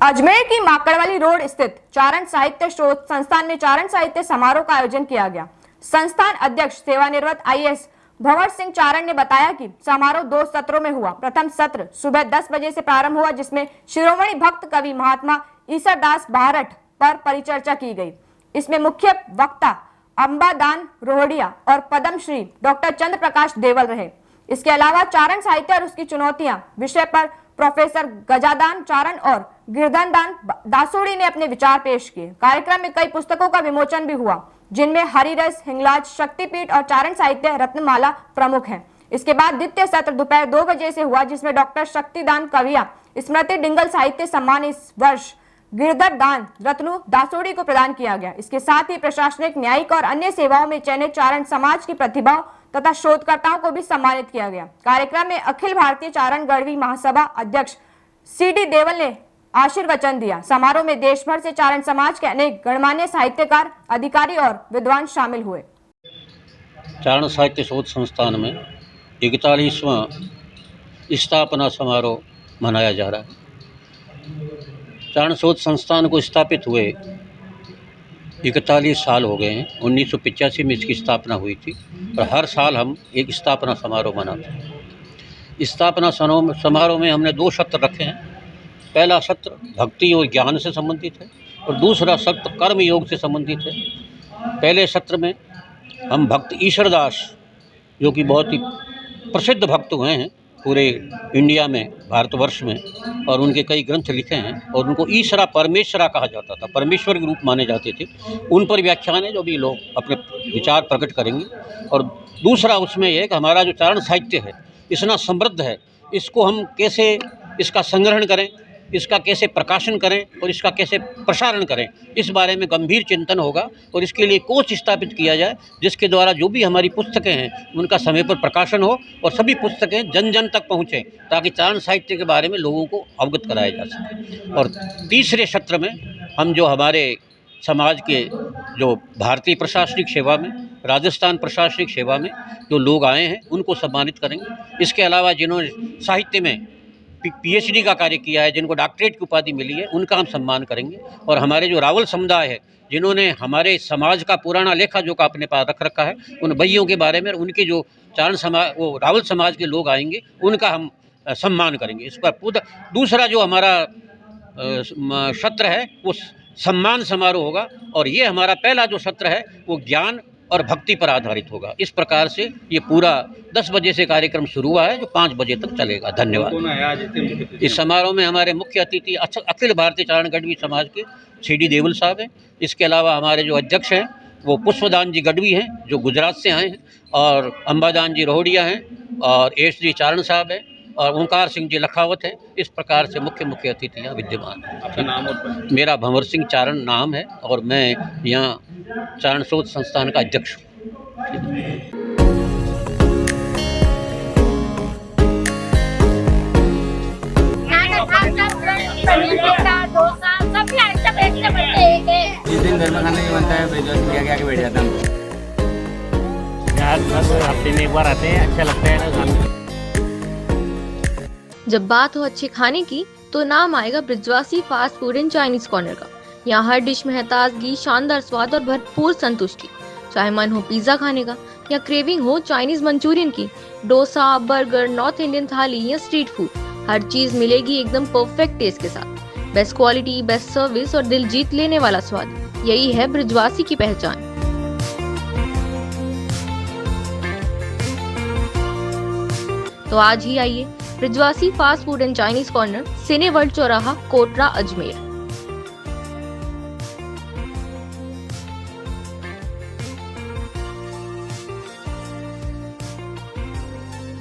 अजमेर की माकड़वाली रोड स्थित चारण साहित्य शोध संस्थान में चारण साहित्य समारोह का आयोजन किया गया। संस्थान अध्यक्ष सेवानिवृत्त आईएएस भंवर सिंह चारण ने बताया कि समारोह 2 सत्रों में हुआ। प्रथम सत्र सुबह 10 बजे से प्रारंभ हुआ, जिसमें शिरोमणि भक्त कवि महात्मा ईसरदास बारठ पर परिचर्चा की गई। इसमें मुख्य वक्ता अंबादान रोहड़िया और पद्मश्री डॉक्टर चंद्र प्रकाश देवल रहे। इसके अलावा चारण साहित्य और उसकी चुनौतियां विषय पर प्रोफेसर गजादान चारण और गिरधन दान दासोड़ी ने अपने विचार पेश किए। कार्यक्रम में कई पुस्तकों का विमोचन भी हुआ, जिनमें हरिरस, हिंगलाज, शक्तिपीठ और चारण साहित्य रत्नमाला प्रमुख हैं। इसके बाद द्वितीय सत्र दोपहर 2 बजे से हुआ, जिसमें डॉक्टर शक्तिदान कविया स्मृति डिंगल साहित्य सम्मान इस वर्ष गिरधर दान रत्नु दासोड़ी को प्रदान किया गया। इसके साथ ही प्रशासनिक, न्यायिक और अन्य सेवाओं में चयनित चारण समाज की प्रतिभा तथा शोधकर्ताओं को भी सम्मानित किया गया। कार्यक्रम में अखिल भारतीय चारण गढ़वी महासभा अध्यक्ष सीडी देवल ने आशीर्वचन दिया। समारोह में देश भर से चारण समाज के अनेक गणमान्य साहित्यकार, अधिकारी और विद्वान शामिल हुए। चारण साहित्य शोध संस्थान में 41वां स्थापना समारोह मनाया जा रहा है। चारण शोध संस्थान को स्थापित हुए 41 साल हो गए हैं। 1985 में इसकी स्थापना हुई थी और हर साल हम एक स्थापना समारोह मनाते हैं। स्थापना समारोह में हमने 2 सत्र रखे हैं। पहला सत्र भक्ति और ज्ञान से संबंधित है और दूसरा सत्र कर्म योग से संबंधित है। पहले सत्र में हम भक्त ईश्वरदास, जो कि बहुत ही प्रसिद्ध भक्त हुए हैं पूरे इंडिया में, भारतवर्ष में, और उनके कई ग्रंथ लिखे हैं और उनको ईश्वरा परमेश्वरा कहा जाता था, परमेश्वर के रूप माने जाते थे। उन पर व्याख्यान है जो भी लोग अपने विचार प्रकट करेंगे। और दूसरा उसमें यह है कि हमारा जो चारण साहित्य है इतना समृद्ध है, इसको हम कैसे इसका संग्रहण करें, इसका कैसे प्रकाशन करें और इसका कैसे प्रसारण करें, इस बारे में गंभीर चिंतन होगा। और इसके लिए कोच स्थापित किया जाए, जिसके द्वारा जो भी हमारी पुस्तकें हैं उनका समय पर प्रकाशन हो और सभी पुस्तकें जन जन तक पहुँचें, ताकि चारण साहित्य के बारे में लोगों को अवगत कराया जा सके। और तीसरे सत्र में हम जो हमारे समाज के जो भारतीय प्रशासनिक सेवा में, राजस्थान प्रशासनिक सेवा में जो लोग आए हैं उनको सम्मानित करेंगे। इसके अलावा जिन्होंने साहित्य में पीएचडी का कार्य किया है, जिनको डॉक्टरेट की उपाधि मिली है, उनका हम सम्मान करेंगे। और हमारे जो रावल समुदाय है, जिन्होंने हमारे समाज का पुराना लेखा जोखा अपने पास रख रखा है, उन भइयों के बारे में, उनके जो चारण समाज, वो रावल समाज के लोग आएंगे, उनका हम सम्मान करेंगे। इस पर दूसरा जो हमारा सत्र है वो सम्मान समारोह होगा। और ये हमारा पहला जो सत्र है वो ज्ञान और भक्ति पर आधारित होगा। इस प्रकार से ये पूरा 10 बजे से कार्यक्रम शुरू हुआ है, जो 5 बजे तक चलेगा। धन्यवाद। इस समारोह में हमारे मुख्य अतिथि अखिल भारतीय चारण गढ़वी समाज के सीडी देवल साहब हैं। इसके अलावा हमारे जो अध्यक्ष हैं वो पुष्पदान जी गढ़वी हैं, जो गुजरात से आए हैं, और अंबादान जी रोहड़िया हैं, और एस जी चारण साहब हैं, और ओंकार सिंह जी लखावत हैं। इस प्रकार से मुख्य अतिथि यहाँ विद्यमान हैं। आपका नाम? और मेरा भंवर सिंह चारण नाम है और मैं यहाँ चारण शोध संस्थान का अध्यक्ष हूँ। जिस दिन घर में खाना नहीं बनता है, क्या क्या बैठ जाता हूँ। हफ्ते में एक बार आते हैं, अच्छा लगता है ना खाना। जब बात हो अच्छे खाने की तो नाम आएगा Brijwasi fast food and Chinese corner का। यहाँ हर डिश में है ताजगी, शानदार स्वाद और भरपूर संतुष्टि। चाहे मन हो पिज्जा खाने का या क्रेविंग हो चाइनीज मंचूरियन की, डोसा, बर्गर, नॉर्थ इंडियन थाली या स्ट्रीट फूड, हर चीज मिलेगी एकदम परफेक्ट टेस्ट के साथ। बेस्ट क्वालिटी, बेस्ट सर्विस और दिल जीत लेने वाला स्वाद, यही है ब्रिजवासी की पहचान। तो आज ही आइए Brijwasi fast food and Chinese corner, cine world चौराहा, कोटरा, अजमेर।